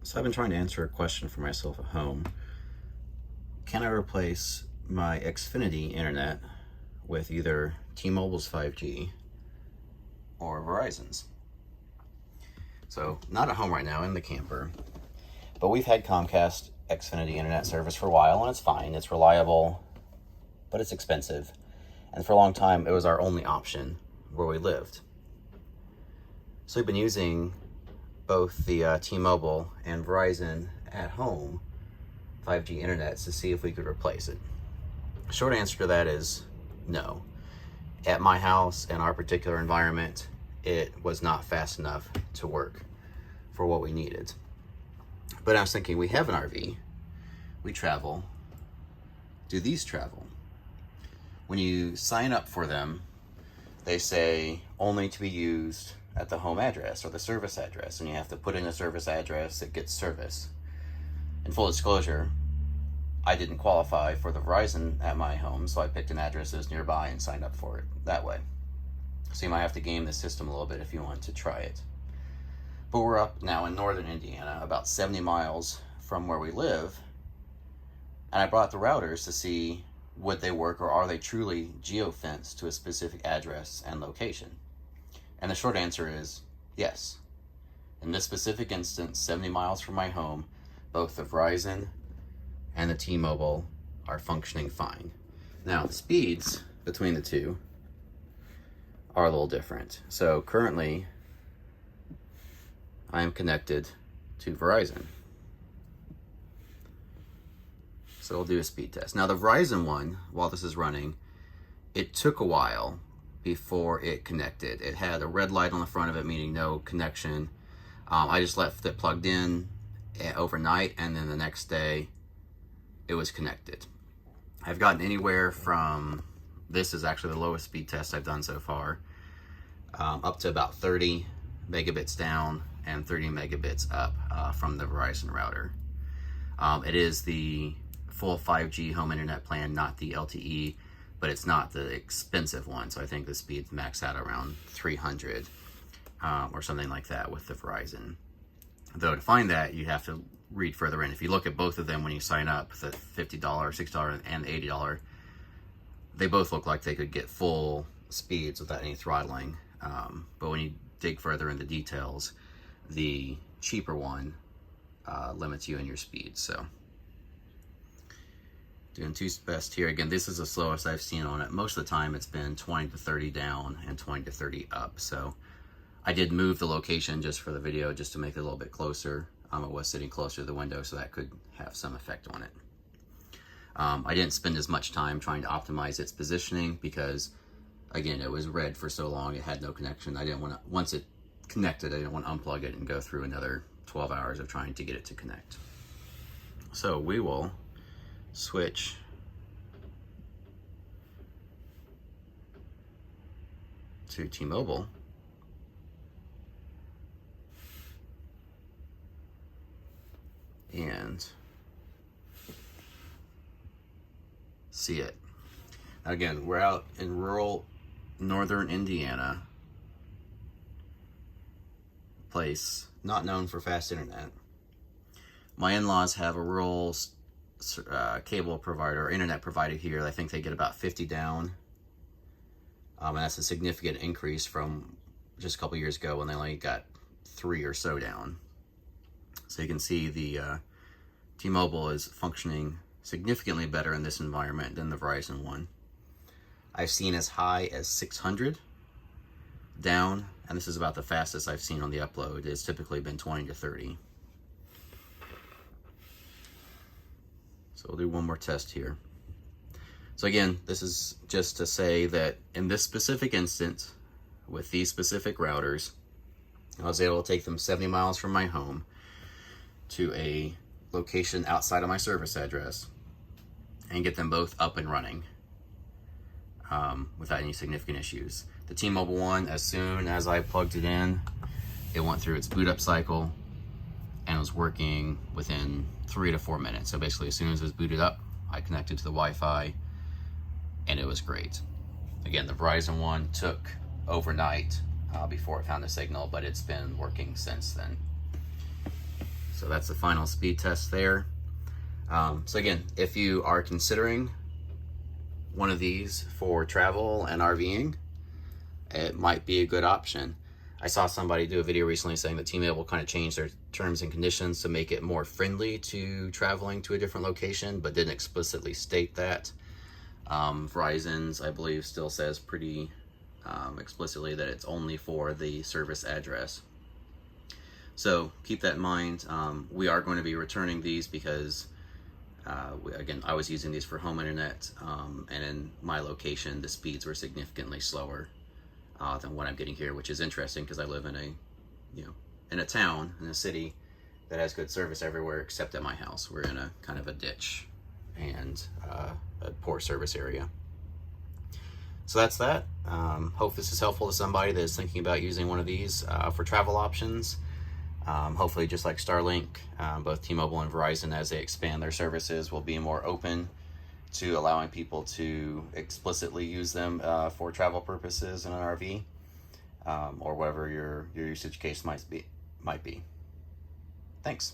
So I've been trying to answer a question for myself at home. Can I replace my Xfinity internet with either T-Mobile's 5G or Verizon's? So not at home right now, in the camper, but we've had Comcast Xfinity internet service for a while, and it's fine. It's reliable, but it's expensive. And for a long time, it was our only option where we lived. So we've been using both the T-Mobile and Verizon at home 5G internets to see if we could replace it. Short answer to that is no. At my house and our particular environment, it was not fast enough to work for what we needed. But I was thinking, we have an RV, we travel. Do these travel? When you sign up for them, they say only to be used at the home address or the service address, and you have to put in a service address that gets service. In full disclosure, I didn't qualify for the Verizon at my home, so I picked an address that was nearby and signed up for it that way. So you might have to game the system a little bit if you want to try it. But we're up now in northern Indiana, about 70 miles from where we live, and I brought the routers to see would they work, or are they truly geofenced to a specific address and location? And the short answer is yes. In this specific instance, 70 miles from my home, both the Verizon and the T-Mobile are functioning fine. Now, the speeds between the two are a little different. So currently, I am connected to Verizon. So we'll do a speed test. Now, the Verizon one, while this is running, it took a while before it connected. It had a red light on the front of it, meaning no connection. I just left it plugged in overnight, and then the next day it was connected. I've gotten anywhere from, this is actually the lowest speed test I've done so far, up to about 30 megabits down and 30 megabits up from the Verizon router. It is the full 5G home internet plan, not the LTE, but it's not the expensive one. So I think the speeds max out around 300 or something like that with the Verizon. Though to find that, you have to read further in. If you look at both of them when you sign up, the $50, $60, and the $80, they both look like they could get full speeds without any throttling. But when you dig further into details, the cheaper one limits you in your speed. So doing two best here. Again, this is the slowest I've seen on it. Most of the time it's been 20 to 30 down and 20 to 30 up. So I did move the location just for the video, just to make it a little bit closer. It was sitting closer to the window, so that could have some effect on it. I didn't spend as much time trying to optimize its positioning because, again, it was red for so long, it had no connection. I didn't want to, once it connected, I didn't want to unplug it and go through another 12 hours of trying to get it to connect. So we will switch to T-Mobile. And see it. Again, we're out in rural northern Indiana, place not known for fast internet. My in-laws have a rural cable provider or internet provider here. I think they get about 50 down, and that's a significant increase from just a couple years ago when they only got 3 or so down. So you can see the T-Mobile is functioning significantly better in this environment than the Verizon one. I've seen as high as 600 down, and this is about the fastest I've seen on the upload. It's typically been 20 to 30. So we'll do one more test here. So again, this is just to say that in this specific instance, with these specific routers, I was able to take them 70 miles from my home to a location outside of my service address and get them both up and running without any significant issues. The T-Mobile one, as soon as I plugged it in, it went through its boot up cycle and was working within 3 to 4 minutes. So basically, as soon as it was booted up, I connected to the Wi-Fi and it was great. Again, the Verizon one took overnight before it found a signal, but it's been working since then. So that's the final speed test there. So again, if you are considering one of these for travel and RVing, it might be a good option. I saw somebody do a video recently saying that T-Mobile kind of changed their terms and conditions to make it more friendly to traveling to a different location, but didn't explicitly state that. Verizon's, I believe, still says pretty explicitly that it's only for the service address. So keep that in mind. We are going to be returning these because, again, I was using these for home internet, and in my location, the speeds were significantly slower than what I'm getting here, which is interesting because I live in a town, in a city that has good service everywhere except at my house. We're in a kind of a ditch and a poor service area. So that's that. Hope this is helpful to somebody that is thinking about using one of these for travel options. Hopefully, just like Starlink, both T-Mobile and Verizon, as they expand their services, will be more open to allowing people to explicitly use them for travel purposes in an RV, or whatever your usage case might be. Thanks.